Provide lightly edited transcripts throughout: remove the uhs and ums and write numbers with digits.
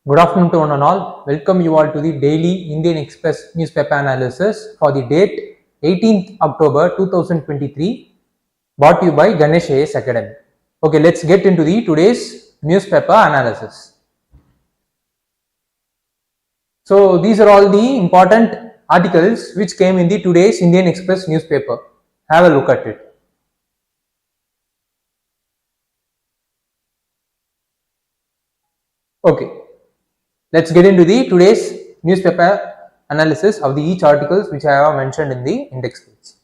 Good afternoon to one and all. Welcome you all to the daily Indian Express newspaper analysis for the date 18th October 2023, brought to you by Ganesh AS Academy. Okay, let's get into the today's newspaper analysis. So these are all the important articles which came in the today's Indian Express newspaper. Have a look at it. Okay, let's get into the today's newspaper analysis of the each articles which I have mentioned in the index page.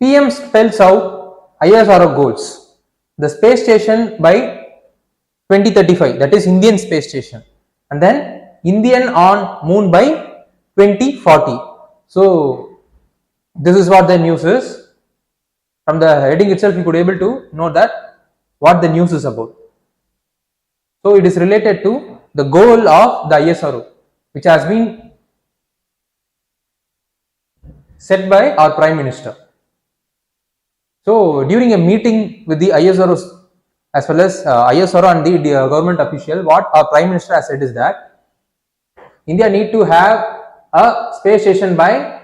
PM spells out ISRO goals. The space station by 2035, that is Indian space station, and then Indian on moon by 2040. So this is what the news is. From the heading itself, you could able to know that what the news is about. So it is related to the goal of the ISRO, which has been set by our Prime Minister. So during a meeting with the ISRO as well as ISRO and the government official, what our Prime Minister has said is that India need to have a space station by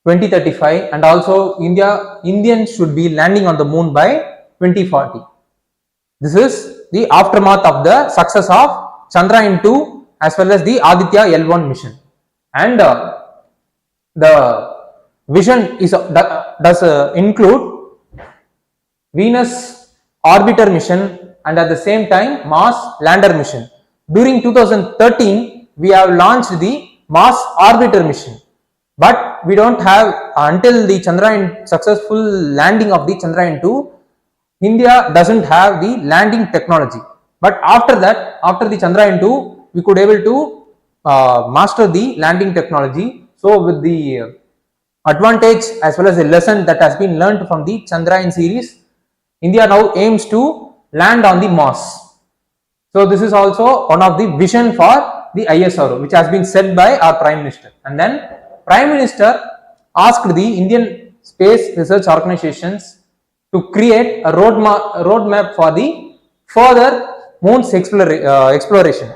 2035, and also Indians should be landing on the moon by 2040. This is the aftermath of the success of Chandrayaan-2 as well as the Aditya L1 mission, and the vision is does include Venus orbiter mission and at the same time Mars lander mission. During 2013, we have launched the Mars orbiter mission, but we don't have until the Chandrayaan successful landing of the Chandrayaan-2. India doesn't have the landing technology, but after that, after the Chandrayaan-2, we could able to master the landing technology. So with the advantage as well as the lesson that has been learned from the Chandrayaan series, India now aims to land on the Mars. So this is also one of the vision for the ISRO, which has been set by our Prime Minister. And then Prime Minister asked the Indian Space Research Organizations to create a roadmap for the further moon's exploration.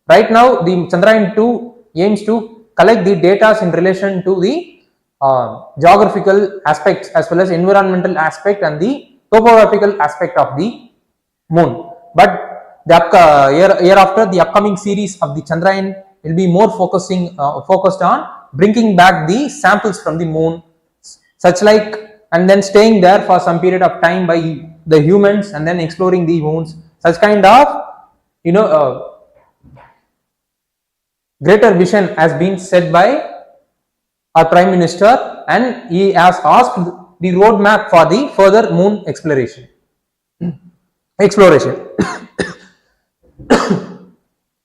Right now, the Chandrayaan-2 aims to collect the data in relation to the geographical aspects as well as environmental aspect and the topographical aspect of the moon. But the year after, the upcoming series of the Chandrayaan will be more focused on bringing back the samples from the moon, such like, and then staying there for some period of time by the humans and then exploring the moons. Such kind of greater vision has been set by our Prime Minister, and he has asked the roadmap for the further moon exploration.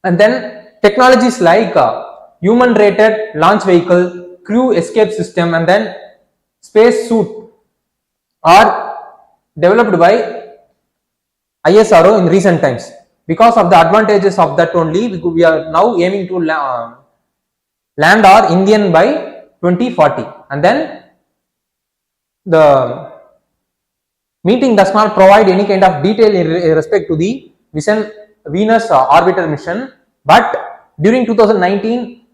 And then technologies like human rated launch vehicle, crew escape system, and then space suit are developed by ISRO in recent times. Because of the advantages of that only, we are now aiming to land our Indian by 2040. And then the meeting does not provide any kind of detail in respect to the Venus orbiter mission, but during 2019,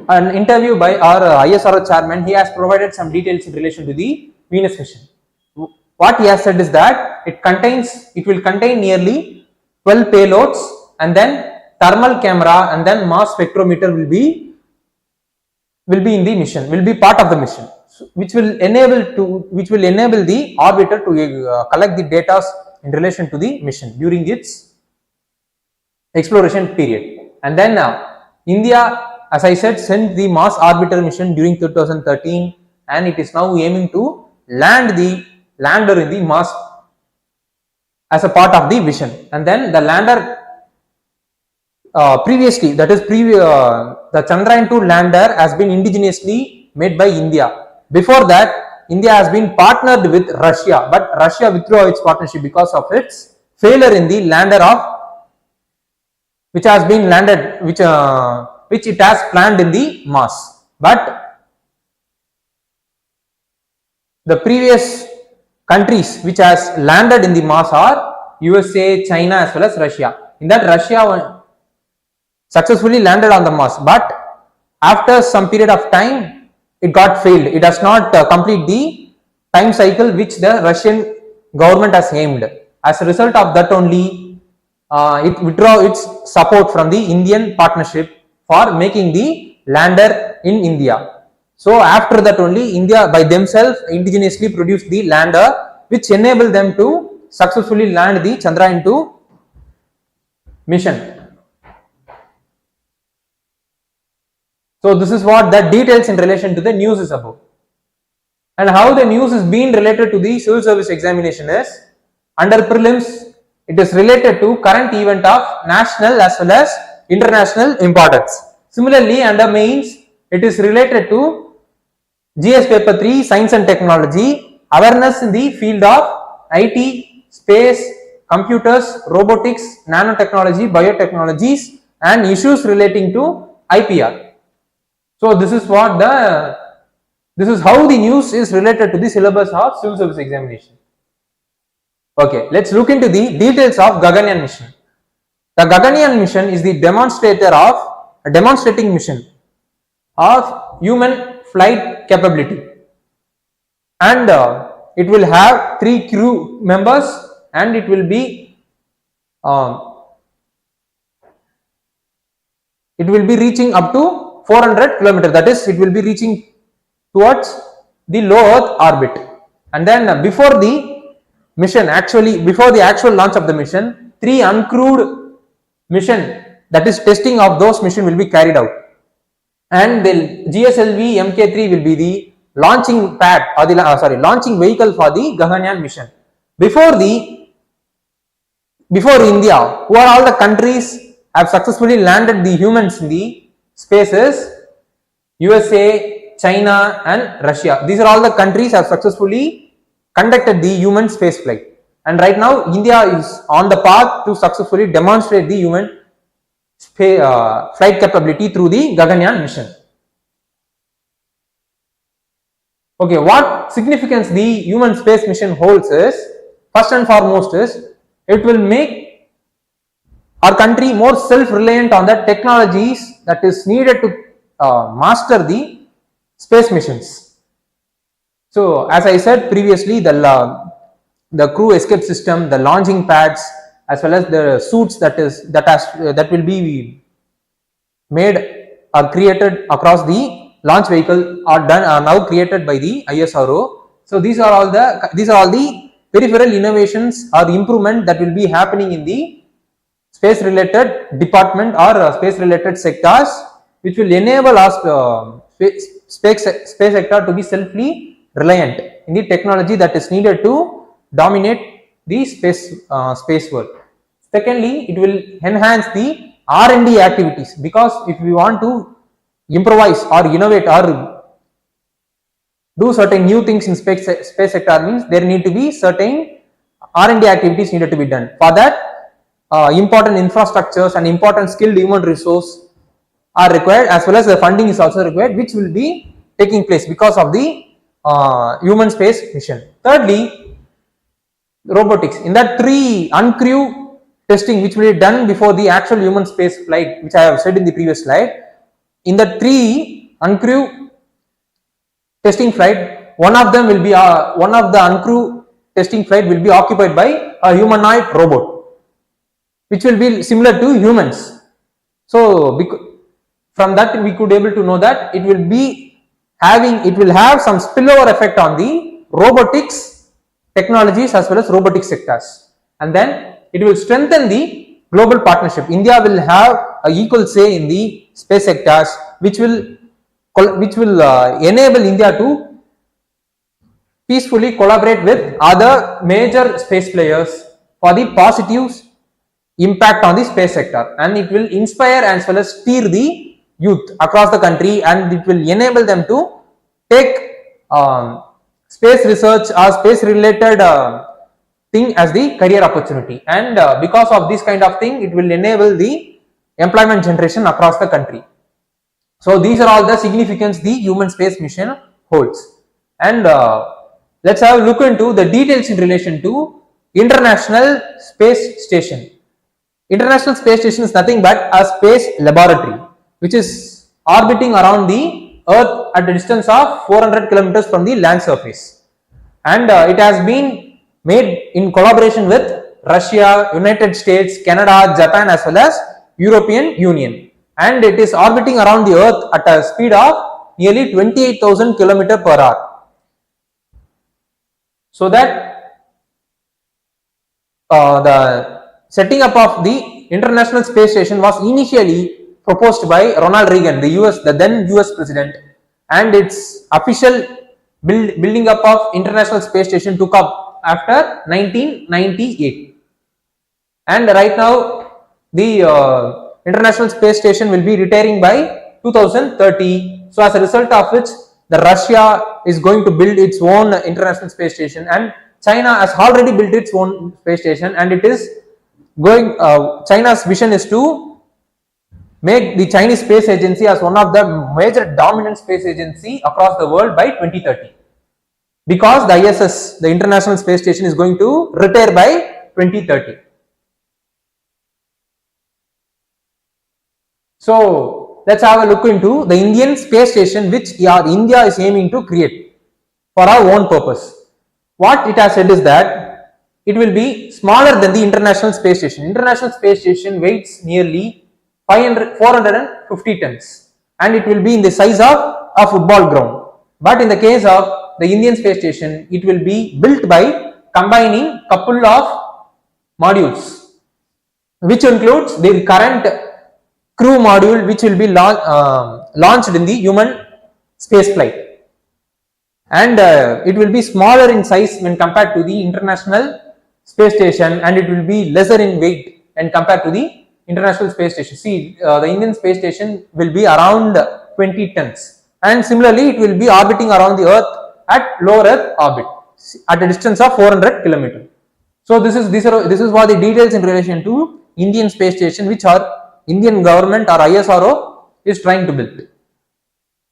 an interview by our ISRO chairman, he has provided some details in relation to the Venus mission. What he has said is that it will contain nearly 12 payloads, and then thermal camera and then mass spectrometer will be in the mission, will be part of the mission, which will enable the orbiter to collect the data in relation to the mission during its exploration period. And then India, as I said, sent the Mars orbiter mission during 2013, and it is now aiming to land the lander in the Mars as a part of the vision. And then the lander previously, that is the Chandrayaan-2 lander has been indigenously made by India. Before that, India has been partnered with Russia, but Russia withdrew its partnership because of its failure in the lander which has been landed, which it has planned in the Mars. But the previous countries which has landed in the Mars are USA, China as well as Russia. In that, Russia successfully landed on the Mars, but after some period of time, it got failed. It does not complete the time cycle which the Russian government has aimed. As a result of that only, it withdraw its support from the Indian partnership for making the lander in India. So after that only, India by themselves indigenously produced the lander which enabled them to successfully land the Chandrayaan 2 mission. So this is what the details in relation to the news is about. And how the news is being related to the civil service examination is, under prelims, it is related to current event of national as well as international importance. Similarly, under mains, it is related to GS paper 3, science and technology, awareness in the field of IT, space, computers, robotics, nanotechnology, biotechnologies, and issues relating to IPR. So this is how the news is related to the syllabus of civil service examination. Okay, let's look into the details of Gaganyaan mission. The Gaganyaan mission is the demonstrating mission of human flight capability, and it will have 3 crew members, and it will be reaching up to 400 kilometers. That is, it will be reaching towards the low Earth orbit. And then before the actual launch of the mission, 3 uncrewed mission, that is testing of those mission, will be carried out. And the GSLV Mk3 will be the launching pad or the launching vehicle for the Gaganyaan mission. Before India, who are all the countries have successfully landed the humans in the spaces? USA, China and Russia. These are all the countries have successfully conducted the human space flight. And right now, India is on the path to successfully demonstrate the human flight capability through the Gaganyaan mission. Okay, what significance the human space mission holds is, first and foremost is, it will make our country more self-reliant on the technologies that is needed to master the space missions. So as I said previously, the crew escape system, the launching pads, as well as the suits that will be made or created across the launch vehicle are now created by the ISRO. So these are all the peripheral innovations or improvement that will be happening in the space related department or space related sectors, which will enable us space sector to be self-reliant in the technology that is needed to dominate the space world. Secondly, it will enhance the R&D activities, because if we want to improvise or innovate or do certain new things in space sector, means there need to be certain R&D activities needed to be done. For that, important infrastructures and important skilled human resource are required, as well as the funding is also required, which will be taking place because of the human space mission. Thirdly, robotics. In that 3 uncrew testing which will be done before the actual human space flight, which I have said in the previous slide, in the 3 uncrew testing flight, one of the uncrew testing flight will be occupied by a humanoid robot, which will be similar to humans. So from that we could able to know that it will have some spillover effect on the robotics technologies as well as robotic sectors, and then it will strengthen the global partnership. India will have an equal say in the space sectors, which will enable India to peacefully collaborate with other major space players for the positive impact on the space sector, and it will inspire as well as steer the youth across the country, and it will enable them to take space research or space related thing as the career opportunity, and because of this kind of thing, it will enable the employment generation across the country. So these are all the significance the human space mission holds, and let's have a look into the details in relation to International Space Station. International Space Station is nothing but a space laboratory which is orbiting around the Earth at a distance of 400 kilometers from the land surface, and it has been made in collaboration with Russia, United States, Canada, Japan as well as European Union, and it is orbiting around the Earth at a speed of nearly 28,000 km per hour. So that the setting up of the International Space Station was initially proposed by Ronald Reagan, the then US president, and its official building up of International Space Station took up after 1998. And right now the International Space Station will be retiring by 2030. So as a result of which, the Russia is going to build its own International Space Station, and China has already built its own space station, and it is going. China's vision is to make the Chinese Space Agency as one of the major dominant space agency across the world by 2030, because the ISS, the International Space Station, is going to retire by 2030. So let's have a look into the Indian space station which India is aiming to create for our own purpose. What it has said is that it will be smaller than the International Space Station. International Space Station weighs nearly 450 tons, and it will be in the size of a football ground. But in the case of the Indian Space Station, it will be built by combining couple of modules, which includes the current crew module, which will be launched in the human space flight, and it will be smaller in size when compared to the International Space Station, and it will be lesser in weight when compared to the International Space Station. See, the Indian Space Station will be around 20 tons, and similarly it will be orbiting around the Earth at low Earth orbit at a distance of 400 km. So this is what the details in relation to Indian Space Station which our Indian government or ISRO is trying to build.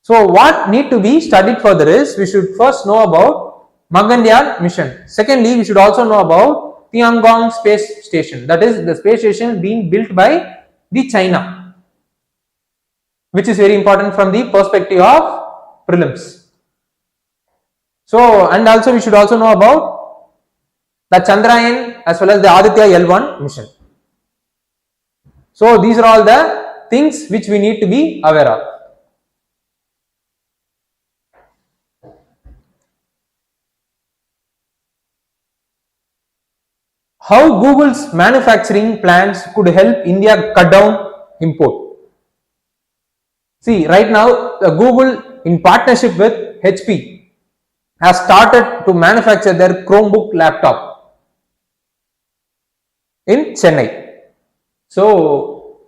So what need to be studied further is, we should first know about Gaganyaan mission. Secondly, we should also know about Tiangong Space Station, that is the space station being built by the China, which is very important from the perspective of prelims. So, and also we should also know about the Chandrayaan as well as the Aditya L1 mission. So these are all the things which we need to be aware of. How Google's manufacturing plans could help India cut down import. See, right now Google, in partnership with HP, has started to manufacture their Chromebook laptop in Chennai. So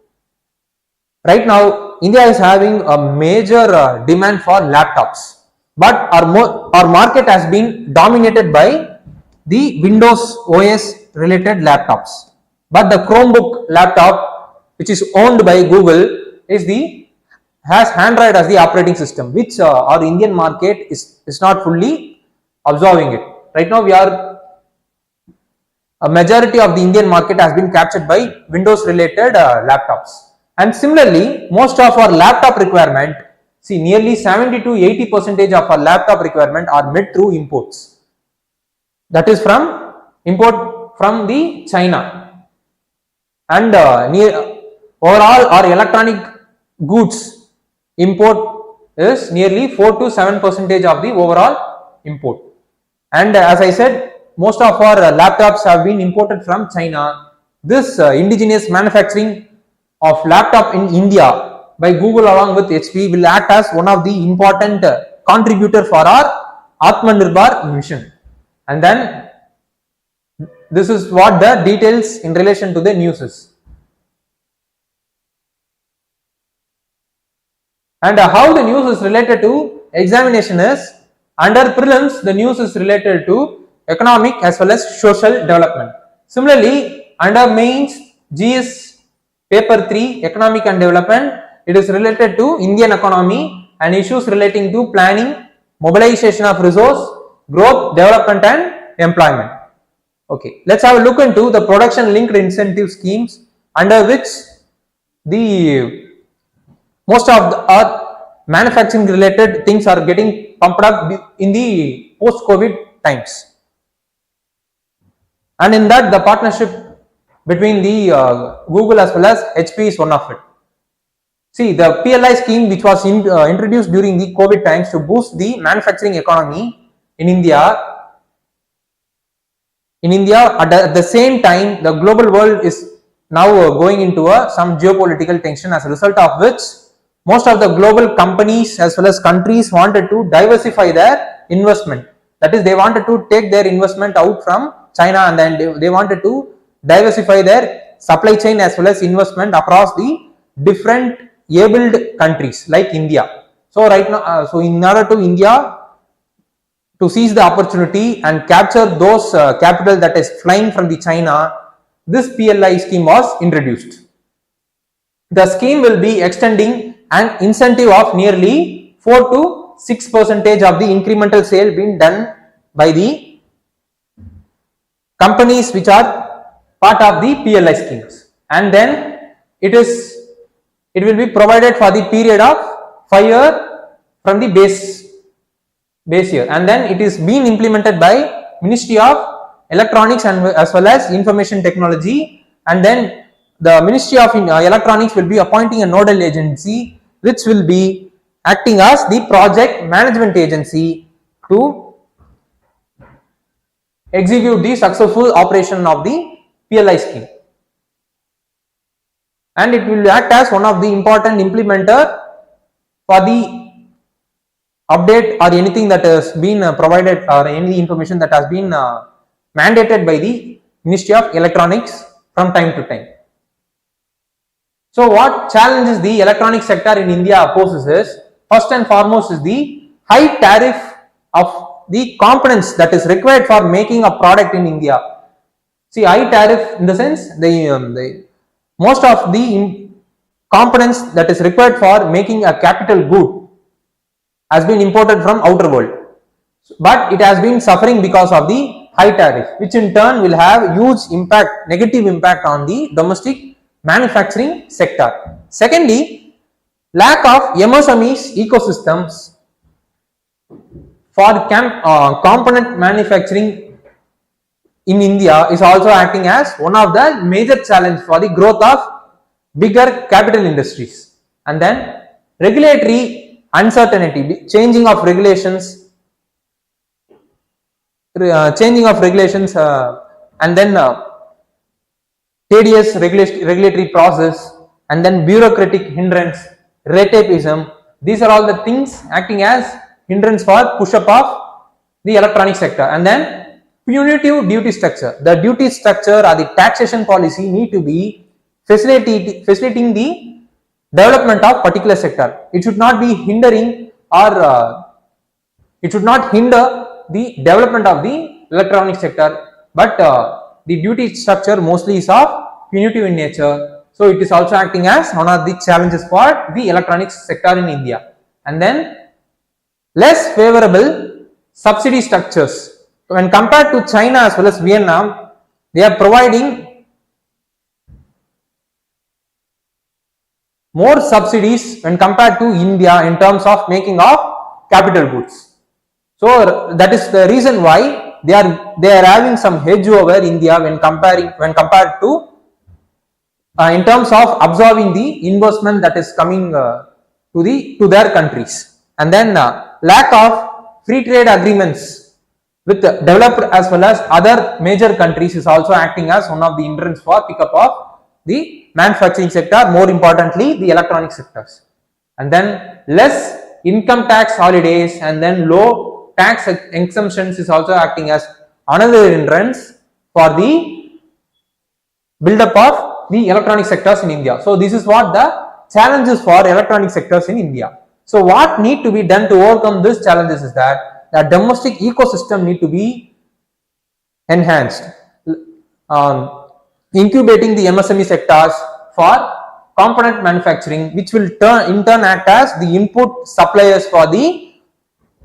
right now India is having a major demand for laptops, but our market has been dominated by the Windows OS related laptops, but the Chromebook laptop, which is owned by Google, has Android as the operating system, which our Indian market is not fully absorbing it. Right now a majority of the Indian market has been captured by Windows related laptops, and similarly most of our laptop requirement, see, nearly 70 to 80% of our laptop requirement are met through imports, that is from import from the China, and overall our electronic goods import is nearly 4 to 7% of the overall import, and as I said, most of our laptops have been imported from China. This indigenous manufacturing of laptop in India by Google along with HP will act as one of the important contributor for our Atmanirbhar mission. And then this is what the details in relation to the news is. And how the news is related to examination is, under prelims the news is related to economic as well as social development. Similarly, under mains GS paper 3 economic and development, it is related to Indian economy and issues relating to planning, mobilization of resource, growth, development and employment. Okay, let's have a look into the production linked incentive schemes under which the most of the manufacturing related things are getting pumped up in the post COVID times. And in that, the partnership between the Google as well as HP is one of it. See, the PLI scheme which was introduced during the COVID times to boost the manufacturing economy in India. At the same time, the global world is now going into some geopolitical tension, as a result of which most of the global companies as well as countries wanted to diversify their investment. That is, they wanted to take their investment out from China, and then they wanted to diversify their supply chain as well as investment across the different abled countries like India. So right now, so in order to India to seize the opportunity and capture those capital that is flying from the China, this PLI scheme was introduced. The scheme will be extending an incentive of nearly 4 to 6% of the incremental sale being done by the companies which are part of the PLI schemes, and then it will be provided for the period of 5 years from the base year, and then it is being implemented by Ministry of Electronics and as well as Information Technology, and then the Ministry of Electronics will be appointing a nodal agency which will be acting as the project management agency to execute the successful operation of the PLI scheme, and it will act as one of the important implementer for the update or anything that has been provided, or any information that has been mandated by the Ministry of Electronics from time to time. So what challenges the electronic sector in India poses is, first and foremost, is the high tariff of the components that is required for making a product in India. See, high tariff in the sense the most of the components that is required for making a capital good has been imported from outer world, but it has been suffering because of the high tariff, which in turn will have huge impact, negative impact on the domestic manufacturing sector. Secondly, lack of MSMEs ecosystems for component manufacturing in India is also acting as one of the major challenge for the growth of bigger capital industries. And then regulatory uncertainty, changing of regulations, and then tedious regulatory process, and then bureaucratic hindrance, red tapeism. These are all the things acting as hindrance for push up of the electronic sector. And then punitive duty structure. The duty structure or the taxation policy need to be facilitating the development of particular sector. It should not be hindering, or it should not hinder the development of the electronic sector, but the duty structure mostly is of punitive in nature. So it is also acting as one of the challenges for the electronics sector in India. And then less favorable subsidy structures. When compared to China as well as Vietnam, they are providing more subsidies when compared to India in terms of making of capital goods. So that is the reason why they are having some edge over India when compared to in terms of absorbing the investment that is coming to their countries. And then lack of free trade agreements with developed as well as other major countries is also acting as one of the hindrance for pickup of the manufacturing sector, more importantly the electronic sectors. And then less income tax holidays and then low tax exemptions is also acting as another hindrance for the build-up of the electronic sectors in India. So this is what the challenges for electronic sectors in India. So what need to be done to overcome these challenges is that the domestic ecosystem need to be enhanced. Incubating the MSME sectors for component manufacturing, which will in turn act as the input suppliers for the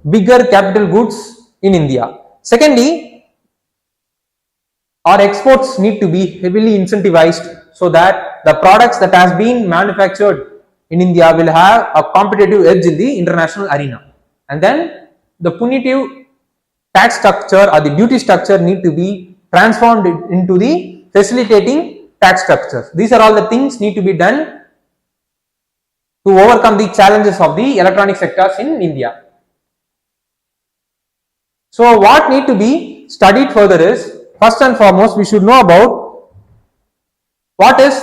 bigger capital goods in India. Secondly, our exports need to be heavily incentivized so that the products that has been manufactured in India will have a competitive edge in the international arena. And then the punitive tax structure or the duty structure need to be transformed into the facilitating tax structures. These are all the things need to be done to overcome the challenges of the electronic sectors in India. So what need to be studied further is, first and foremost, we should know about what is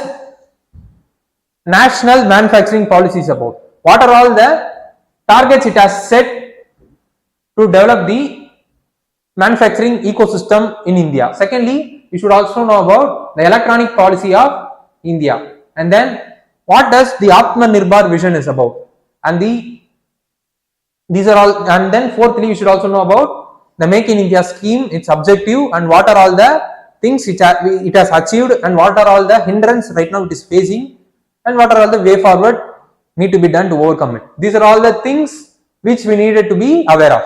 national manufacturing policies about. What are all the targets it has set to develop the manufacturing ecosystem in India. Secondly, we should also know about the electronic policy of India. And then what does the Atmanirbhar vision is about. And these are all, and then fourthly, we should also know about the Make in India scheme, its objective, and what are all the things it has achieved, and what are all the hindrances right now it is facing, and what are all the way forward need to be done to overcome it. These are all the things which we needed to be aware of.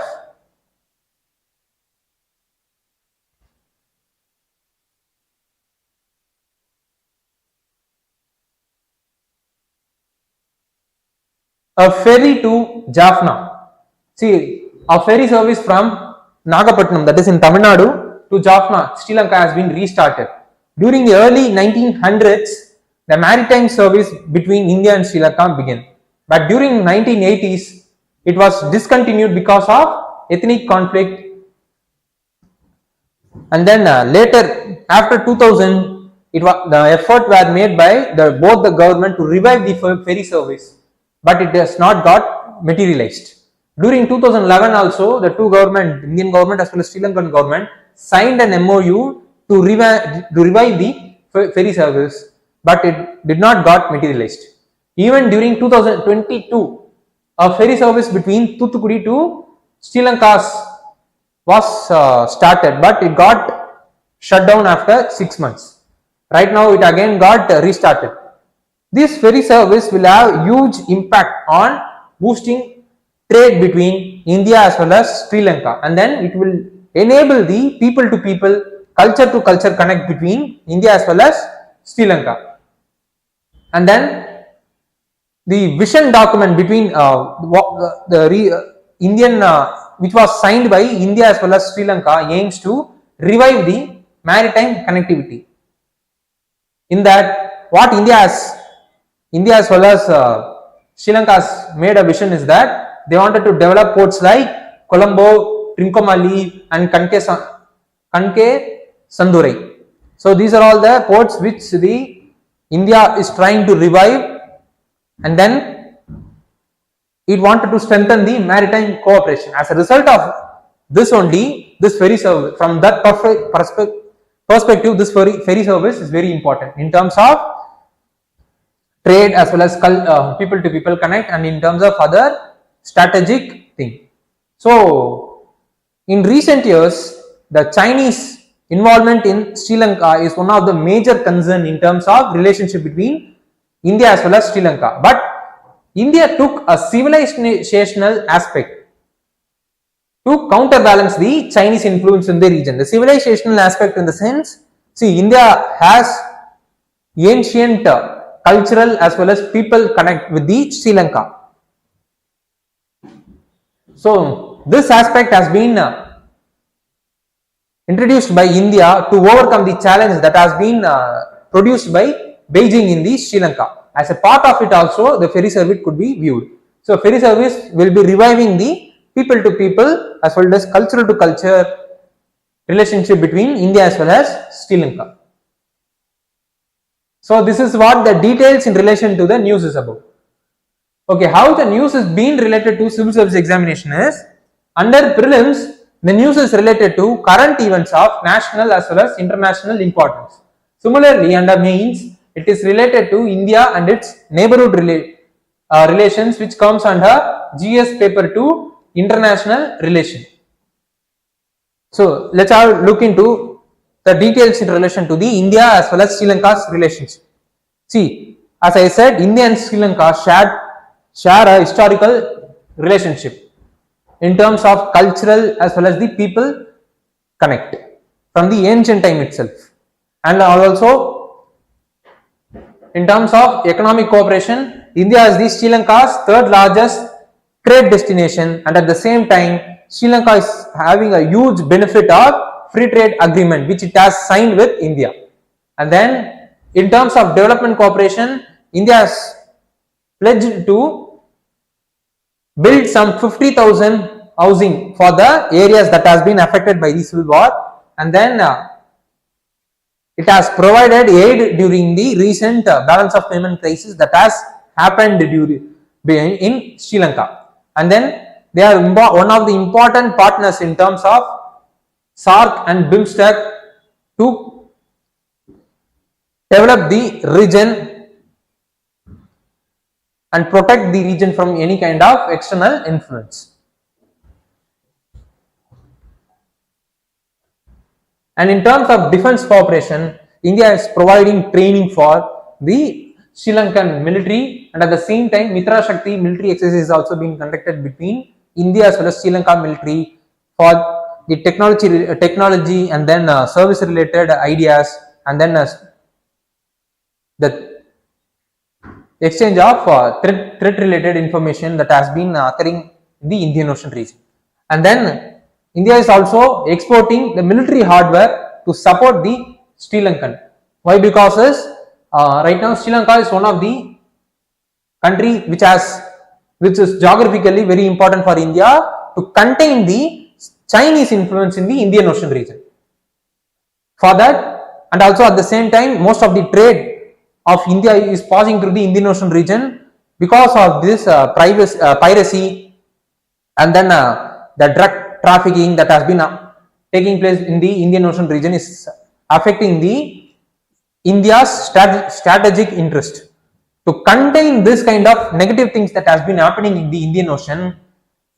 A ferry to Jaffna. See, a ferry service from Nagapattinam, that is in Tamil Nadu, to Jaffna, Sri Lanka has been restarted. During the early 1900s, the maritime service between India and Sri Lanka began. But during 1980s, it was discontinued because of ethnic conflict. And then later, after 2000, the effort were made by both the government to revive the ferry service, but it has not got materialized. During 2011 also, the two government, Indian government as well as Sri Lankan government, signed an MOU to revive the ferry service, but it did not got materialized. Even during 2022, a ferry service between Thoothukudi to Sri Lanka was started, but it got shut down after 6 months. Right now, it again got restarted. This ferry service will have huge impact on boosting trade between India as well as Sri Lanka, and then it will enable the people to people, culture to culture connect between India as well as Sri Lanka. And then the vision document between Indian which was signed by India as well as Sri Lanka aims to revive the maritime connectivity. In that, what India as well as Sri Lanka has made a vision is that they wanted to develop ports like Colombo, Trincomalee, and Kanke Sandurai. So these are all the ports which the India is trying to revive, and then it wanted to strengthen the maritime cooperation. As a result of this only, this ferry service, from that perspective, this ferry service is very important in terms of trade as well as people to people connect, and in terms of other strategic thing. So in recent years, the Chinese involvement in Sri Lanka is one of the major concern in terms of relationship between India as well as Sri Lanka. But India took a civilizational aspect to counterbalance the Chinese influence in the region. The civilizational aspect in the sense, see, India has ancient cultural as well as people connect with the Sri Lanka. So this aspect has been introduced by India to overcome the challenge that has been produced by Beijing in the Sri Lanka. As a part of it also, the ferry service could be viewed. So ferry service will be reviving the people to people as well as cultural to culture relationship between India as well as Sri Lanka. So this is what the details in relation to the news is about. Okay, how the news is being related to civil service examination is, under prelims, the news is related to current events of national as well as international importance. Similarly, under mains, it is related to India and its neighborhood relations, which comes under GS paper 2, international relation. So let's have a look into the details in relation to the India as well as Sri Lanka's relationship. See, as I said, India and Sri Lanka share a historical relationship in terms of cultural as well as the people connect. from the ancient time itself. And also, in terms of economic cooperation, India is the Sri Lanka's third largest trade destination, and at the same time, Sri Lanka is having a huge benefit of free trade agreement which it has signed with India. And then, in terms of development cooperation, India has pledged to build some 50,000 housing for the areas that has been affected by the civil war, and then it has provided aid during the recent balance of payment crisis that has happened in Sri Lanka. And then they are one of the important partners in terms of SAARC and BIMSTEC to develop the region and protect the region from any kind of external influence. And in terms of defense cooperation, India is providing training for the Sri Lankan military, and at the same time, Mitra Shakti military exercise is also being conducted between India as well as Sri Lanka military for the technology and then service related ideas, and then the exchange of threat related information that has been occurring in the Indian Ocean region. And then India is also exporting the military hardware to support the Sri Lankan. Why? Because right now Sri Lanka is one of the country which is geographically very important for India to contain the Chinese influence in the Indian Ocean region. For that, and also at the same time, most of the trade of India is passing through the Indian Ocean region because of this piracy, and then the drug trafficking that has been taking place in the Indian Ocean region is affecting the India's strategic interest. To contain this kind of negative things that has been happening in the Indian Ocean,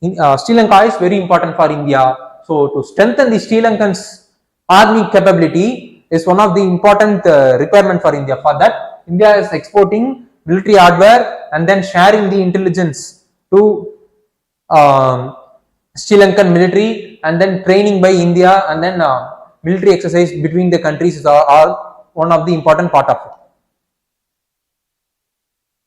Sri Lanka is very important for India. So to strengthen the Sri Lankan's army capability is one of the important requirement for India. For that, India is exporting military hardware and then sharing the intelligence to Sri Lankan military, and then training by India, and then military exercise between the countries is all one of the important part of it.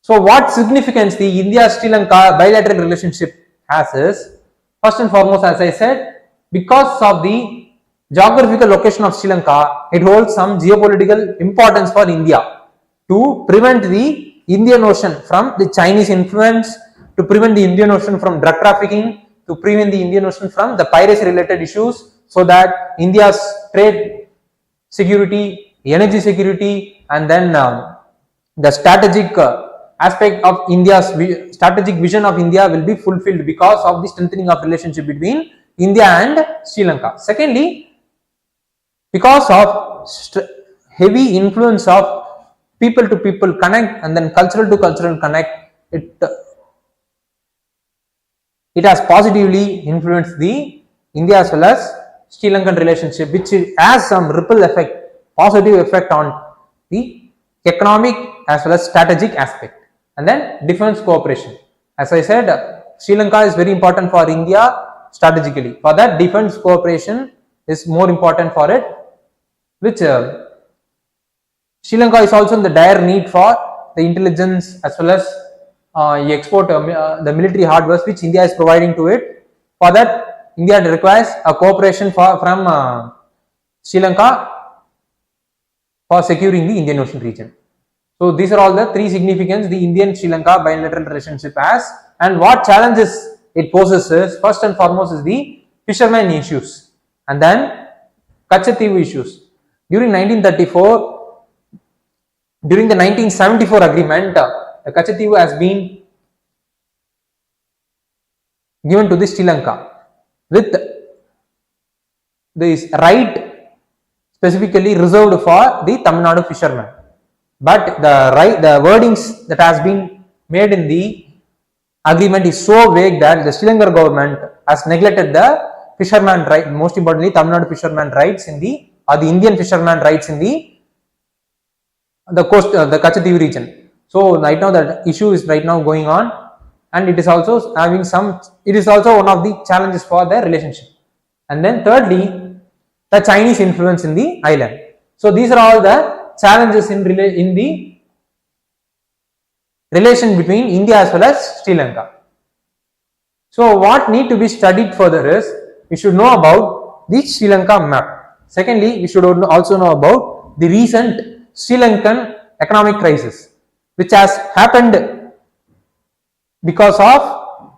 So what significance the India-Sri Lanka bilateral relationship has is, first and foremost, as I said, because of the geographical location of Sri Lanka, it holds some geopolitical importance for India to prevent the Indian Ocean from the Chinese influence, to prevent the Indian Ocean from drug trafficking, to prevent the Indian Ocean from the piracy related issues, so that India's trade security, energy security, and then the strategic aspect of India's strategic vision of India will be fulfilled because of the strengthening of relationship between India and Sri Lanka. Secondly, because of heavy influence of people to people connect and then cultural to cultural connect, it has positively influenced the India as well as Sri Lankan relationship, which has some ripple effect, positive effect on the economic as well as strategic aspect. And then defense cooperation. As I said, Sri Lanka is very important for India strategically. For that, defense cooperation is more important for it, which Sri Lanka is also in the dire need for the intelligence as well as export the military hardware which India is providing to it. For that, India requires a cooperation from Sri Lanka for securing the Indian Ocean region. So these are all the three significance the Indian-Sri Lanka bilateral relationship has, and what challenges it poses is, first and foremost is the fishermen issues, and then Kachativu issues. During 1934, during the 1974 agreement, the Kachativu has been given to the Sri Lanka with this right specifically reserved for the Tamil Nadu fishermen. But the wordings that has been made in the agreement is so vague that the Sri Lankan government has neglected the fisherman right, most importantly Tamil Nadu fisherman rights in the Indian fisherman rights in the coast, the Kachativu region. So right now that issue is right now going on, and it is also having some. It is also one of the challenges for the relationship. And then thirdly, the Chinese influence in the island. So these are all the challenges in the relation between India as well as Sri Lanka. So what need to be studied further is, we should know about the Sri Lanka map. Secondly, we should also know about the recent Sri Lankan economic crisis, which has happened because of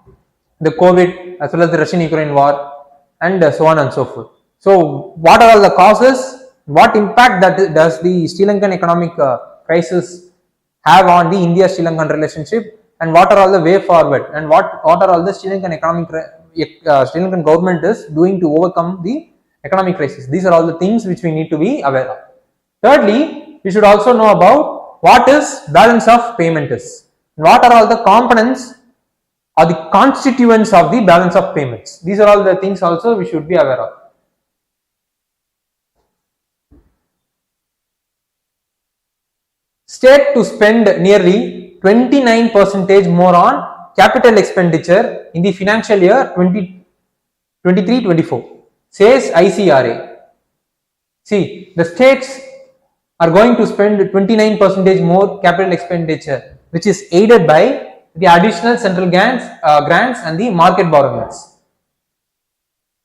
the COVID as well as the Russian-Ukraine war and so on and so forth. So what are all the causes? What impact that does the Sri Lankan economic crisis have on the India-Sri Lankan relationship, and what are all the way forward, and what are all the Sri Lankan Sri Lankan government is doing to overcome the economic crisis? These are all the things which we need to be aware of. Thirdly, we should also know about what is balance of payment is, what are all the components or the constituents of the balance of payments. These are all the things also we should be aware of. State to spend nearly 29% more on capital expenditure in the financial year 2023-24, says ICRA. See, the states are going to spend 29% more capital expenditure, which is aided by the additional central grants and the market borrowings.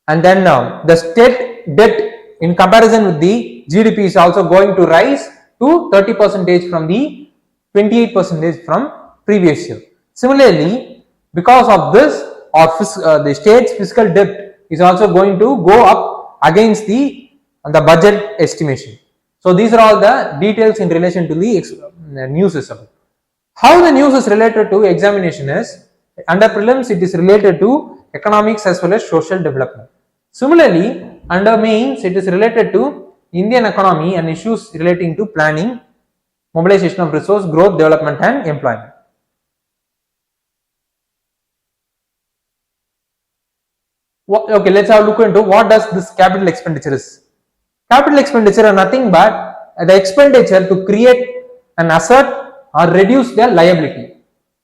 And then the state debt in comparison with the GDP is also going to rise to 30% from the 28% from previous year. Similarly, because of this, the state's fiscal debt is also going to go up against the budget estimation. So these are all the details in relation to the news is about. How the news is related to examination is, under prelims it is related to economics as well as social development. Similarly, under mains it is related to Indian economy and issues relating to planning, mobilization of resource, growth, development and employment. Okay, let's have a look into what does this capital expenditure is. Capital expenditure are nothing but the expenditure to create an asset or reduce their liability.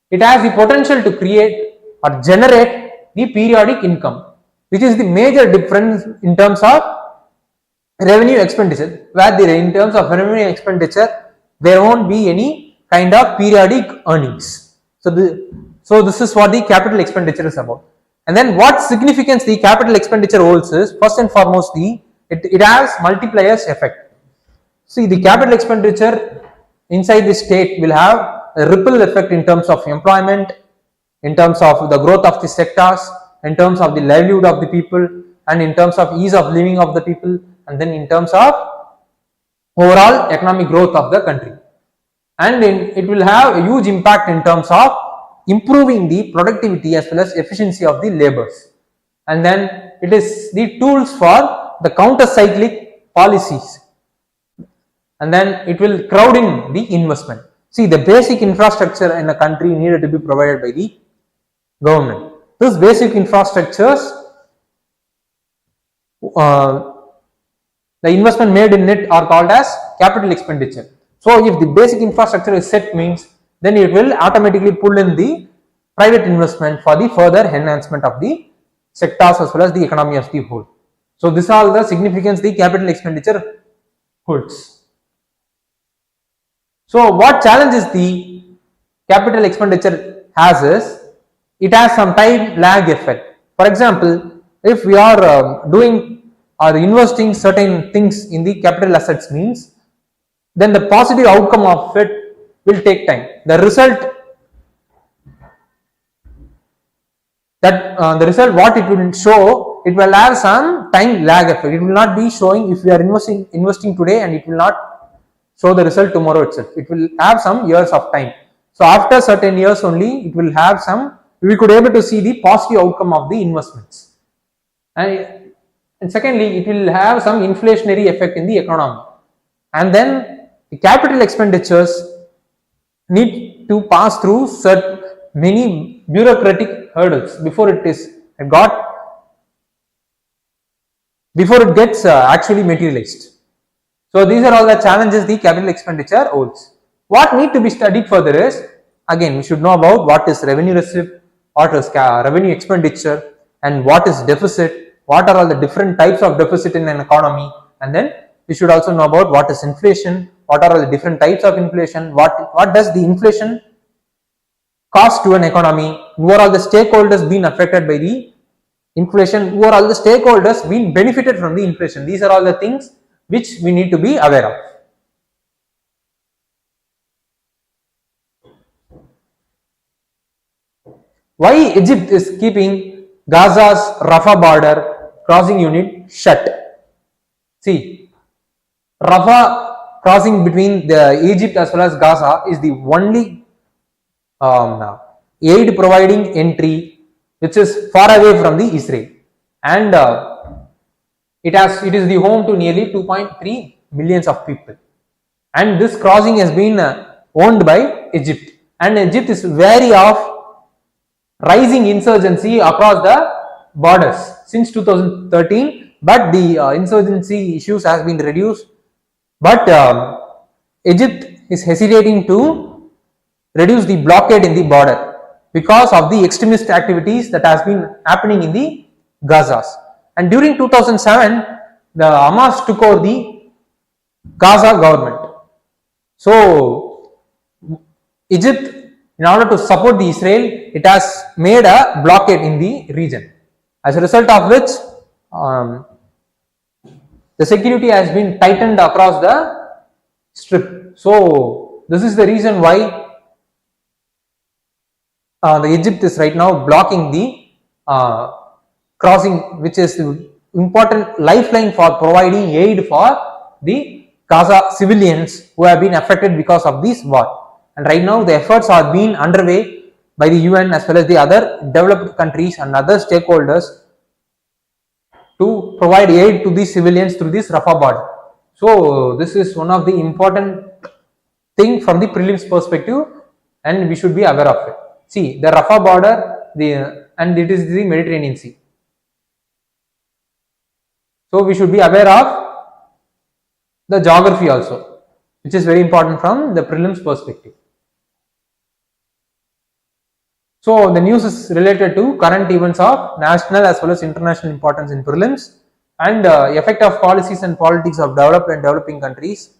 It has the potential to create or generate the periodic income, which is the major difference in terms of revenue expenditure, where in terms of revenue expenditure there won't be any kind of periodic earnings. So this is what the capital expenditure is about. And then what significance the capital expenditure holds is, first and foremost, it has multipliers effect. See, the capital expenditure inside the state will have a ripple effect in terms of employment, in terms of the growth of the sectors, in terms of the livelihood of the people, and in terms of ease of living of the people, and then in terms of overall economic growth of the country. And then it will have a huge impact in terms of improving the productivity as well as efficiency of the labors. And then it is the tools for the counter-cyclic policies. And then it will crowd in the investment. See, the basic infrastructure in a country needed to be provided by the government. These basic infrastructures, the investment made in it are called as capital expenditure. So if the basic infrastructure is set, means then it will automatically pull in the private investment for the further enhancement of the sectors as well as the economy as the whole. So this is all the significance the capital expenditure holds. So what challenges the capital expenditure has is, it has some time lag effect. For example, if we are doing or investing certain things in the capital assets, means then the positive outcome of it will take time. The result what it will show, it will have some time lag effect. It will not be showing if we are investing today, and it will not show the result tomorrow itself. It will have some years of time. So after certain years only, it will have some, we could able to see the positive outcome of the investments. And secondly, it will have some inflationary effect in the economy. And then the capital expenditures need to pass through many bureaucratic hurdles before it gets actually materialized. So these are all the challenges the capital expenditure holds. What need to be studied further is, again, we should know about what is revenue receipt, what is revenue expenditure, and what is deficit, what are all the different types of deficit in an economy, and then we should also know about what is inflation, what are all the different types of inflation, what does the inflation cost to an economy, who are all the stakeholders being affected by the inflation, who are all the stakeholders being benefited from the inflation. These are all the things which we need to be aware of. Why Egypt is keeping Gaza's Rafah border crossing unit shut? See, Rafah crossing between the Egypt as well as Gaza is the only aid providing entry which is far away from the Israel, and it is the home to nearly 2.3 millions of people, and this crossing has been owned by Egypt, and Egypt is wary of rising insurgency across the borders since 2013, but the insurgency issues has been reduced, but Egypt is hesitating to reduce the blockade in the border because of the extremist activities that has been happening in the Gazas. And during 2007, the Hamas took over the Gaza government. So Egypt, in order to support the Israel, it has made a blockade in the region. As a result of which, the security has been tightened across the strip. So this is the reason why the Egypt is right now blocking the crossing, which is the important lifeline for providing aid for the Gaza civilians who have been affected because of this war. And right now the efforts are being underway by the UN as well as the other developed countries and other stakeholders to provide aid to these civilians through this Rafah border. So this is one of the important thing from the prelims perspective, and we should be aware of it. See, the Rafah border, and it is the Mediterranean Sea. So we should be aware of the geography also, which is very important from the prelims perspective. So the news is related to current events of national as well as international importance in prelims, and effect of policies and politics of developed and developing countries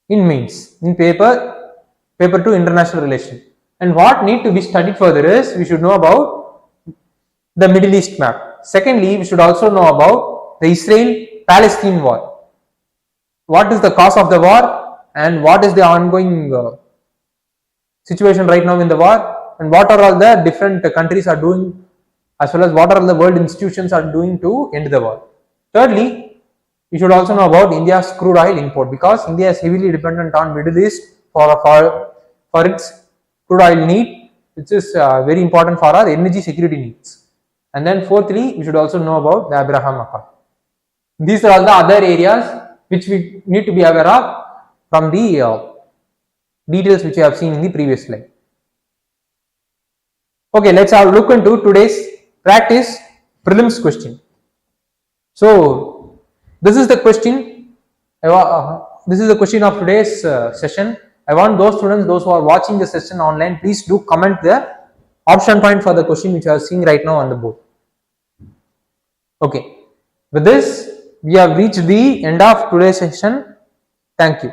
in mains, in paper 2 international relation. And what need to be studied further is we should know about the Middle East map. Secondly, we should also know about the Israel-Palestine war. What is the cause of the war, and what is the ongoing situation right now in the war, and what are all the different countries are doing, as well as what are all the world institutions are doing to end the war. Thirdly, we should also know about India's crude oil import, because India is heavily dependent on Middle East for its crude oil need, which is very important for our energy security needs. And then fourthly, we should also know about the Abraham Accord. These are all the other areas which we need to be aware of from the details which you have seen in the previous slide. Okay, let's have a look into today's practice prelims question. So this is the question. This is the question of today's session. I want those students, those who are watching the session online, please do comment the option point for the question which you are seeing right now on the board. Okay, with this we have reached the end of today's session. Thank you.